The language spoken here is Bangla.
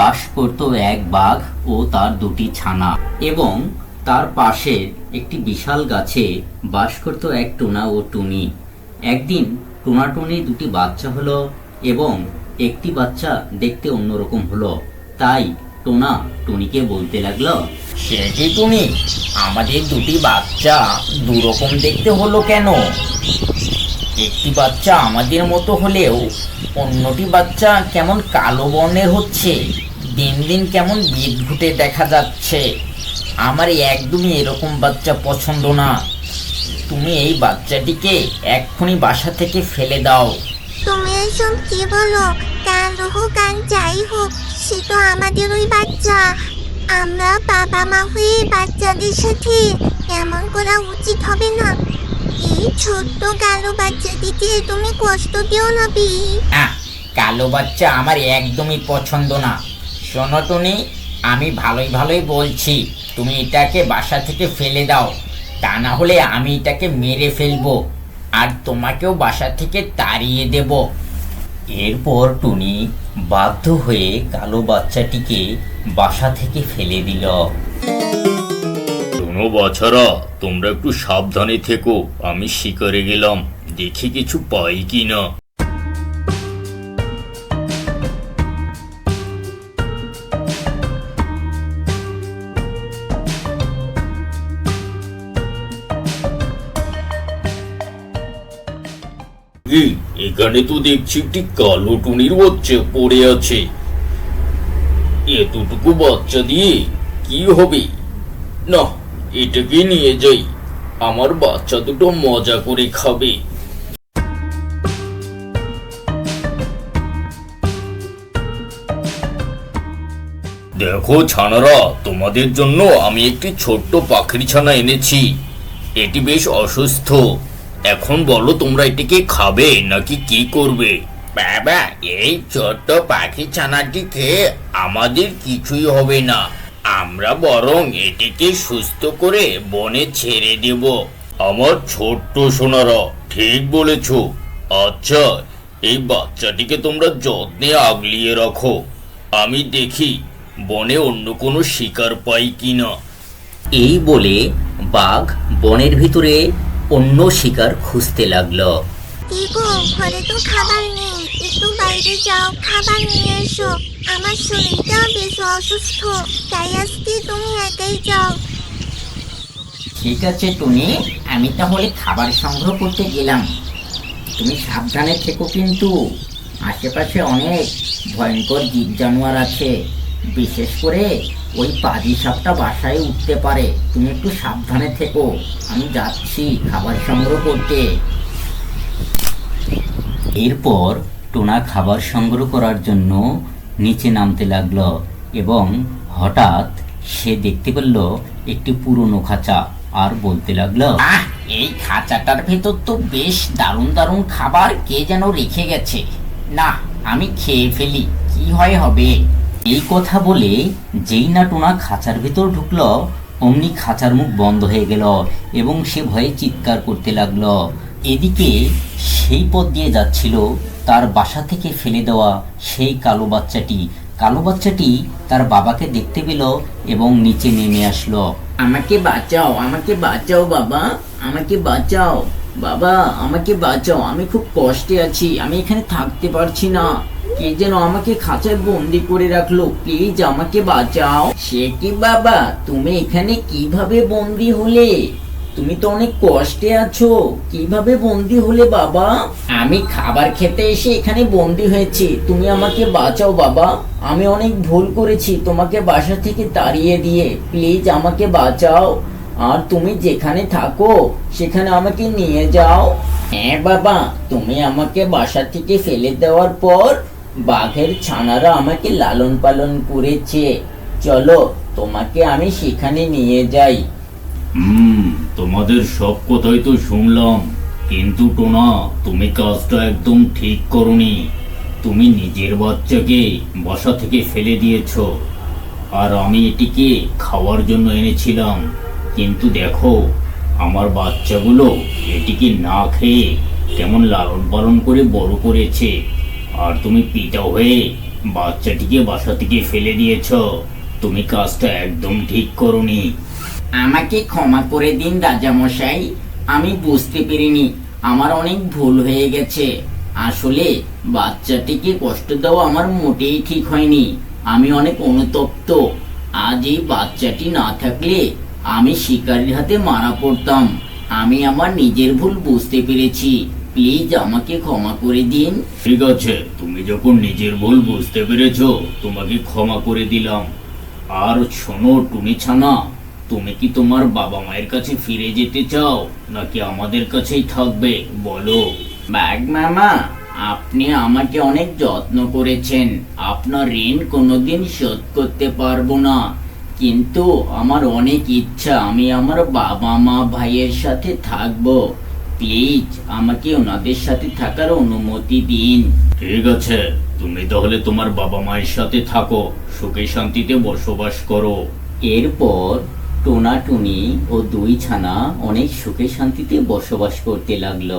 বাস করত এক বাঘ ও তার দুটি ছানা, এবং তার পাশে একটি বিশাল গাছে বাস করত এক টোনা ও টুনি। একদিন টোনা টুনির দুটি বাচ্চা হলো, এবং একটি বাচ্চা দেখতে অন্যরকম হলো। তাই টোনা টুনিকে বলতে লাগলো, সে কি টুনি, আমাদের দুটি বাচ্চা দুরকম দেখতে হলো কেন? একটি বাচ্চা আমাদের মতো হলেও অন্যটি বাচ্চা কেমন কালো বর্ণের হচ্ছে, দিন দিন কেমন বিদঘুটে দেখা যাচ্ছে। আমার একদমই এরকম বাচ্চা পছন্দ না। তুমি এই বাচ্চাটিকে এক্ষুনি বাসা থেকে ফেলে দাও। তুমি এসব কি বলো? কালো হোক আর যাই হোক, সে তো আমাদের ওই বাচ্চা। আমরা বাবা মা হয়ে বাচ্চাদের সাথে এমন করা উচিত হবে না। এই ছোট্ট কালো বাচ্চাটিকে তুমি কষ্ট দিও না আহ, কালো বাচ্চা আমার একদমই পছন্দ না। শোনো টুনি, আমি ভালোই বলছি, তুমি এটাকে বাসা থেকে ফেলে দাও, তা না হলে আমি এটাকে মেরে ফেলবো আর তোমাকেও বাসা থেকে তাড়িয়ে দেব। এরপর টুনি বাধ্য হয়ে কালো বাচ্চাটিকে বাসা থেকে ফেলে দিল। শোনো বাছারা, তোমরা একটু সাবধানে থেকো, আমি শিকারে গেলাম, দেখি কিছু পাই কিনা। এখানে তো দেখছি একটি কালো টুনির বাচ্চা পড়ে আছে। এতটুকু বাচ্চা দিয়ে কি হবে? না, এটাকে নিয়ে যাই, আমার বাচ্চা দুটো মজা করে খাবে। দেখো ছানারা, তোমাদের জন্য আমি একটি ছোট্ট পাখির ছানা এনেছি। এটি বেশ অসুস্থ। এখন বলো, তোমরা এটিকে খাবে নাকি কি করবে? বাবা, এই ছোট্ট পাখি ছানাটি খেয়ে আমাদের কিছুই হবে না। আমরা বরং এটিকে সুস্থ করে বনে ছেড়ে দেব। আমার ছোট্ট সোনারা, ঠিক বলেছ। আচ্ছা, এই বাচ্চাটিকে তোমরা যত্নে আগলিয়ে রাখো, আমি দেখি বনে অন্য কোনো শিকার পাই কিনা। এই বলে বাঘ বনের ভিতরে অন্য শিকার খুঁজতে লাগলো। কি গো, ঘরে তো খাবার নেই, একটু বাইরে যাও, খাবার নিয়ে এসো। আমার শরীরটা বেশ অসুস্থ, তাই আজকে তুমি একাই যাও। ঠিক আছে টুনি, আমি তাহলে খাবার সংগ্রহ করতে গেলাম। তুমি সাবধানে থেকো কিন্তু, আশেপাশে অনেক ভয়ঙ্কর জীব জানোয়ার আছে, বিশেষ করে ওই পাজি সাপটা বাসায় উঠতে পারে। তুমি একটু সাবধানে থেকো, আমি যাচ্ছি খাবার সংগ্রহ করতে। এরপর টোনা খাবার সংগ্রহ করার জন্য নিচে নামতে লাগলো, এবং হঠাৎ সে দেখতে পেল একটি পুরনো খাঁচা, আর বলতে লাগলো, এই খাঁচাটার ভেতর তো বেশ দারুণ দারুণ খাবার কে যেন রেখে গেছে। না, আমি খেয়ে ফেলি, কি হয় হবে। এই কথা বলে যেই না টোনা খাঁচার ভিতর ঢুকলো, অমনি খাঁচার মুখ বন্ধ হয়ে গেল, এবং সে ভয়ে চিৎকার করতে লাগলো। এদিকে সেই পথ দিয়ে যাচ্ছিল তার বাসা থেকে ফেলে দেওয়া সেই কালো বাচ্চাটি। কালো বাচ্চাটি তার বাবাকে দেখতে পেল এবং নিচে নেমে আসলো। আমাকে বাঁচাও, আমাকে বাঁচাও বাবা, আমাকে বাঁচাও বাবা, আমাকে বাঁচাও, আমি খুব কষ্টে আছি, আমি এখানে থাকতে পারছি না, কে যেন আমাকে খাঁচায় বন্দি করে রাখলো, প্লিজ আমাকে বাঁচাও। সে কি বাবা, তুমি এখানে কিভাবে বন্দি হলে? তুমি তো অনেক কষ্টে আছো, কিভাবে বন্দি হলে বাবা? আমি খাবার খেতে এসে এখানে বন্দি হয়েছি, তুমি আমাকে বাঁচাও বাবা, আমি অনেক ভুল করেছি তোমাকে বাসা থেকে তাড়িয়ে দিয়ে, প্লিজ আমাকে বাঁচাও, আর তুমি যেখানে থাকো সেখানে আমাকে নিয়ে যাও। হ্যাঁ বাবা, তুমি আমাকে বাসা থেকে ফেলে দেওয়ার পর বাঘের ছানারা আমাকে লালন পালন করেছে, চলো তোমাকে আমি সেখানে নিয়ে যাই। তোমাদের সব কথাই তো শুনলাম, কিন্তু টোনা, তুমি কাজটা একদম ঠিক করনি। তুমি নিজের বাচ্চাকে বাসা থেকে ফেলে দিয়েছো, আর আমি এটিকে খাওয়ার জন্য এনেছিলাম, কিন্তু দেখো আমার বাচ্চাগুলো এটিকে না খেয়ে কেমন লালন পালন করে বড় করেছে, আর তুমি পিতা হয়ে বাচ্চাটিকে বাসা থেকে ফেলে দিয়েছো। তুমি কাজটা একদম ঠিক করোনি। আমাকে ক্ষমা করে দিন রাজামশাই, আমি বুঝতে পারিনি, আমার অনেক ভুল হয়ে গেছে। আসলে বাচ্চাটিকে কষ্ট দেওয়া আমার মোটেই ঠিক হয়নি, আমি অনেক অনুতপ্ত। আজ এই বাচ্চাটি না থাকলে আমি শিকারীর হাতে মারা পড়তাম। আমি আমার নিজের ভুল বুঝতে পেরেছি, প্লিজ আমাকে ক্ষমা করে দিন। ঠিক আছে, তুমি যখন নিজের ভুল বুঝতে পেরেছো, তোমাকে ক্ষমা করে দিলাম। আর শোনো টুনি ছানা, তুমি কি তোমার বাবা মায়ের কাছে ফিরে যেতে চাও, নাকি আমাদের কাছেই থাকবে বলো? বাঘ মামা, আপনি আমাকে অনেক যত্ন করেছেন, আপনার ঋণ কোনোদিন শোধ করতে পারবো না। কিন্তু আমার অনেক ইচ্ছা আমি আমার বাবা মা ভাইয়ের সাথে থাকবো। প্লিজ আমাকে ওনাদের সাথে থাকার অনুমতি দিন। ঠিক আছে, তুমি তাহলে তোমার বাবা মায়ের সাথে থাকো, সুখে শান্তিতে বসবাস করো। এরপর টোনা টুনি ও দুই ছানা অনেক সুখে শান্তিতে বসবাস করতে লাগলো।